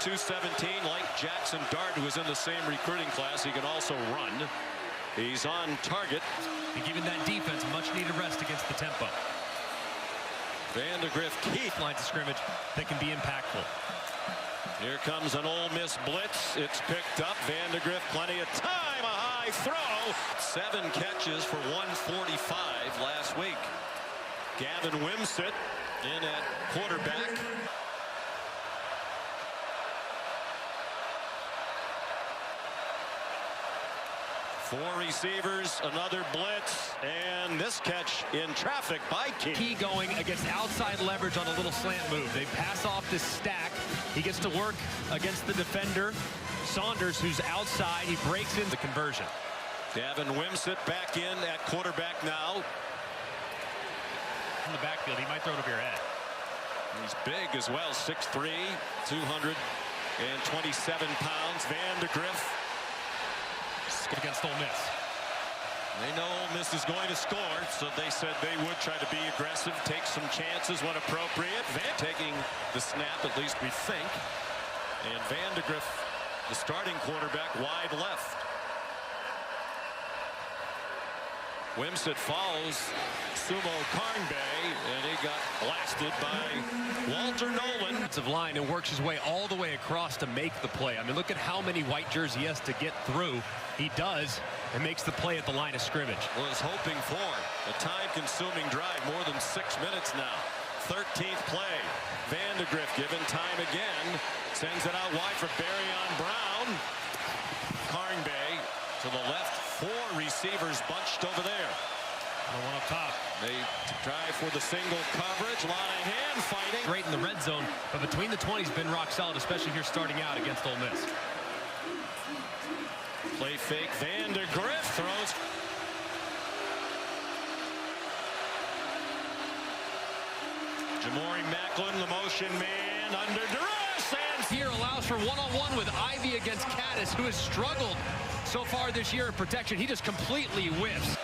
217, like Jackson Dart, who was in the same recruiting class. He can also run. He's on target. And giving that defense much needed rest against the tempo. Vandegrift Keith. Lines of scrimmage that can be impactful. Here comes an Ole Miss blitz. It's picked up. Vandegrift, plenty of time. A high throw. 7 catches for 145 last week. Gavin Wimsett in at quarterback. Four receivers, another blitz, and this catch in traffic by Key. Key going against outside leverage on a little slant move. They pass off this stack. He gets to work against the defender, Saunders, who's outside. He breaks in the conversion. Gavin Wimsett back in at quarterback now. In the backfield, he might throw it over your head. He's big as well, 6'3", 227 pounds. Vandegrift against Ole Miss. They know Ole Miss is going to score, so they said they would try to be aggressive, take some chances when appropriate. Van taking the snap, at least we think. And Vandegrift, the starting quarterback, wide left. Wimsett follows Sumo Karnbay, and he got blasted by Walter Nolen. Of line and works his way all the way across to make the play. I mean, look at how many white jerseys he has to get through. He does, and makes the play at the line of scrimmage. Was hoping for a time-consuming drive, more than 6 minutes now. 13th play. Vandegrift given time again. Sends it out wide for Barryon Brown. Karnbay to the left. 4 receivers bunched over there. The one up top. They try for the single coverage. A lot of hand fighting. Great in the red zone, but between the 20s, been rock solid, especially here starting out against Ole Miss. Play fake. Vandegrift throws. Jamori Macklin, the motion man, under duress. And here allows for one-on-one with Ivy against Caddis, who has struggled so far this year in protection. He just completely whiffs.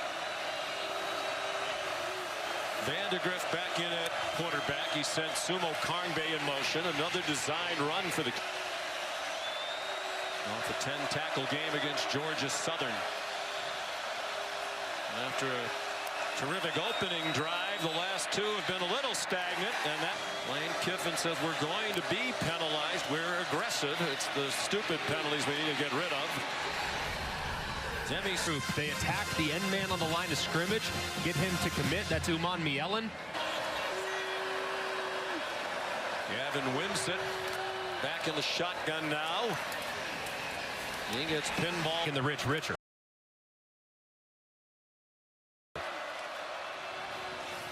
Vandegrift back in at quarterback. He sent Sumo Karnbay in motion. Another design run for the off a 10-tackle game against Georgia Southern. After a terrific opening drive, the last 2 have been a little stagnant, and that Lane Kiffin says we're going to be penalized. We're aggressive. It's the stupid penalties we need to get rid of. Demi Soup. They attack the end man on the line of scrimmage, get him to commit. That's Uman Mielen. Gavin Wimsett back in the shotgun now. He gets pinball in the Richard.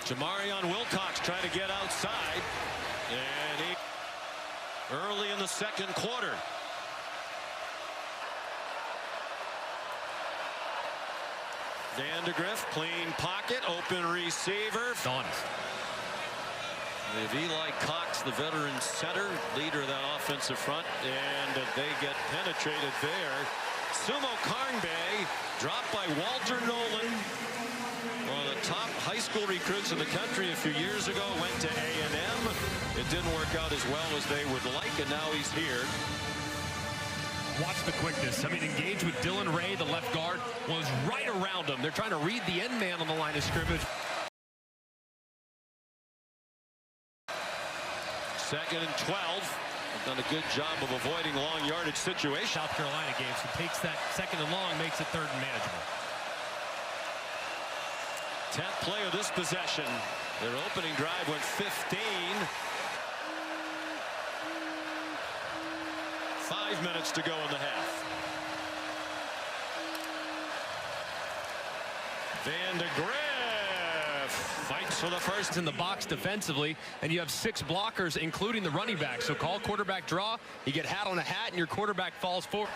Jamarion Wilcox trying to get outside, and he early in the second quarter. Vandegrift, clean pocket, open receiver. Honest. They have Eli Cox, the veteran center, leader of that offensive front, and they get penetrated there. Sumo Karnbay dropped by Walter Nolen. One of the top high school recruits in the country a few years ago, went to A&M. It didn't work out as well as they would like, and now he's here. Watch the quickness. I mean, engaged with Dylan Ray, the left guard, was right around him. They're trying to read the end man on the line of scrimmage. 2nd and 12. They've done a good job of avoiding long yardage situations. South Carolina game, so takes that 2nd and long, makes it 3rd and manageable. 10th play of this possession. Their opening drive went 15. 5 minutes to go in the half. Vandegrift fights for the first. In the box defensively, and you have 6 blockers, including the running back. So call quarterback draw. You get hat on a hat, and your quarterback falls forward.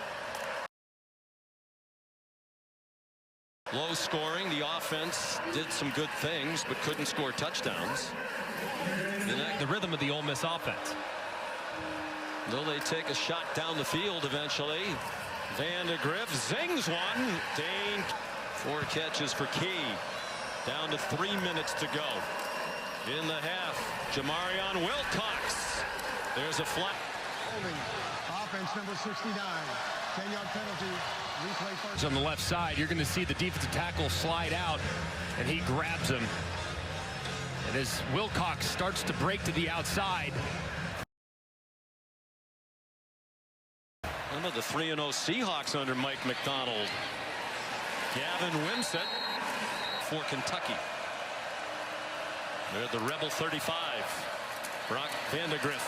Low scoring. The offense did some good things, but couldn't score touchdowns. The rhythm of the Ole Miss offense. Will they take a shot down the field eventually? Vandegrift zings one. Dane, 4 catches for Key. Down to 3 minutes to go in the half. Jamarion Wilcox. There's a flat. holding. Offense number 69. 10-yard penalty. Replay first. On the left side, you're going to see the defensive tackle slide out, and he grabs him. And as Wilcox starts to break to the outside. One of the 3-0 Seahawks under Mike McDonald. Gavin Wimsett for Kentucky. They're the Rebel 35. Brock Vandegrift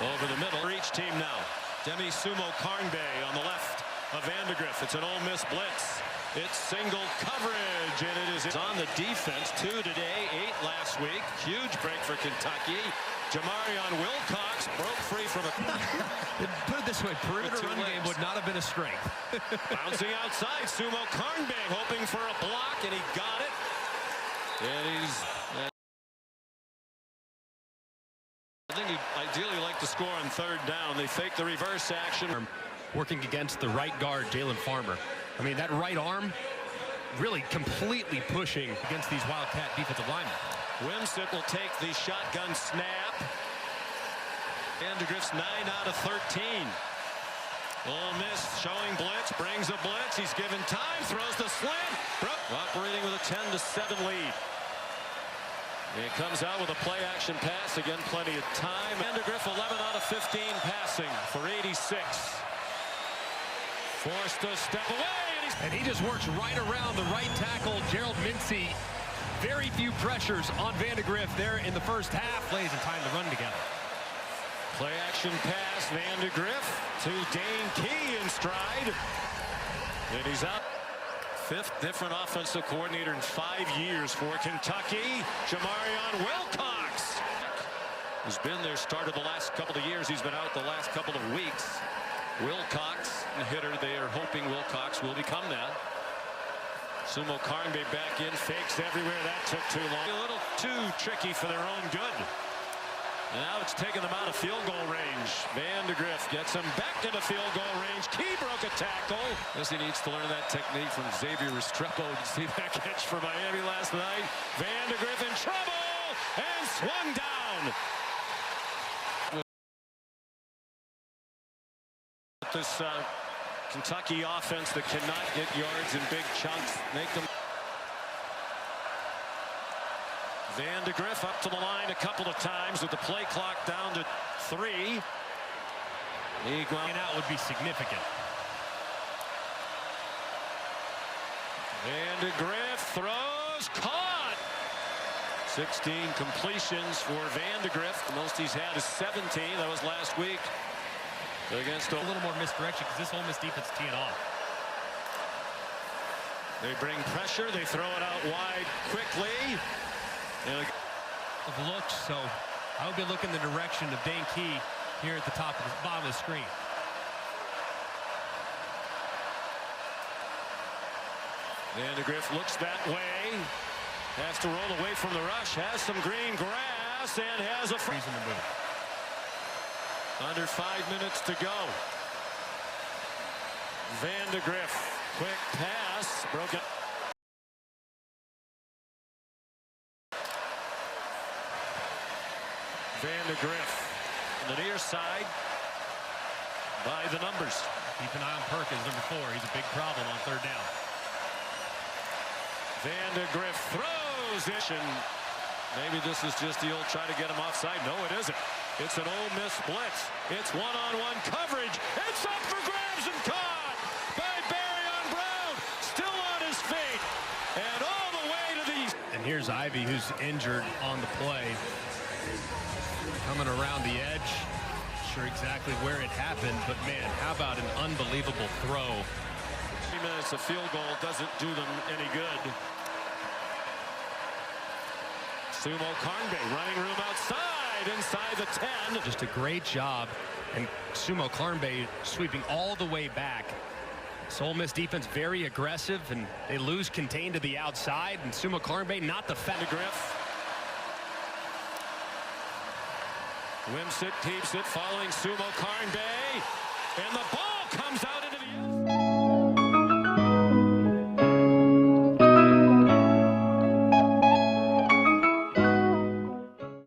over the middle for each team now. Demi Sumo Karnbay on the left of Vandegrift. It's an Ole Miss blitz. It's single coverage, and it is on the defense. 2 today, 8 last week. Huge break for Kentucky. Jamarion Wilcox broke free from a... Put it this way, perimeter run game would not have been a strength. Bouncing outside, Sumo Karnbay hoping for a block, and he got it. And he's... I think he'd ideally like to score on 3rd down. They fake the reverse action. Working against the right guard, Jalen Farmer. I mean, that right arm really completely pushing against these Wildcat defensive linemen. Wimsett will take the shotgun snap. Vandegrift's 9 out of 13. Ole Miss showing blitz, brings a blitz. He's given time, throws the slant. Operating with a 10-7 lead. He comes out with a play-action pass. Again, plenty of time. Vandegrift 11 out of 15 passing for 86. Forced to step away. And he just works right around the right tackle, Gerald Mincy. Very few pressures on Vandegrift there in the first half. Plays in time to run together. Play-action pass, Vandegrift to Dane Key in stride. And he's out. 5th different offensive coordinator in 5 years for Kentucky. Jamarion Wilcox has been their starter the last couple of years. He's been out the last couple of weeks. Wilcox, the hitter, they are hoping Wilcox will become that. Sumo Karnbay back in, fakes everywhere. That took too long. A little too tricky for their own good. And now it's taking them out of field goal range. Vandegrift gets him back into field goal range. Key broke a tackle. Guess he needs to learn that technique from Xavier Restrepo. Did you see that catch for Miami last night? Vandegrift in trouble and swung down. This Kentucky offense that cannot get yards in big chunks, make them. Vandegrift up to the line a couple of times with the play clock down to 3. Going out would be significant. Vandegrift throws, caught. 16 completions for Vandegrift. The most he's had is 17. That was last week. Against a little more misdirection because this Ole Miss defense is teeing off. They bring pressure. They throw it out wide quickly. Of looks, so I would be looking the direction of Dane Key here at the top of the bottom of the screen. Vandegrift looks that way. Has to roll away from the rush. Has some green grass and has a reason to move. Under 5 minutes to go. Vandegrift, quick pass, broken. Vandegrift on the near side by the numbers. Keep an eye on Perkins, number 4. He's a big problem on 3rd down. Vandegrift throws it. And maybe this is just the old try to get him offside. No, it isn't. It's an Ole Miss blitz. It's one-on-one coverage. It's up for grabs and caught by Barryon Brown. Still on his feet. And all the way to the... And here's Ivy, who's injured on the play. Coming around the edge. Not sure exactly where it happened, but man, how about an unbelievable throw. 3 minutes, a field goal doesn't do them any good. Sumo Karnbay running room outside. Inside the 10. Just a great job, and Sumo Karnbay sweeping all the way back. Ole Miss defense very aggressive, and they lose contained to the outside, and Sumo Karnbay not the Vandegrift. Wimsett keeps it following Sumo Karnbay, and the ball comes out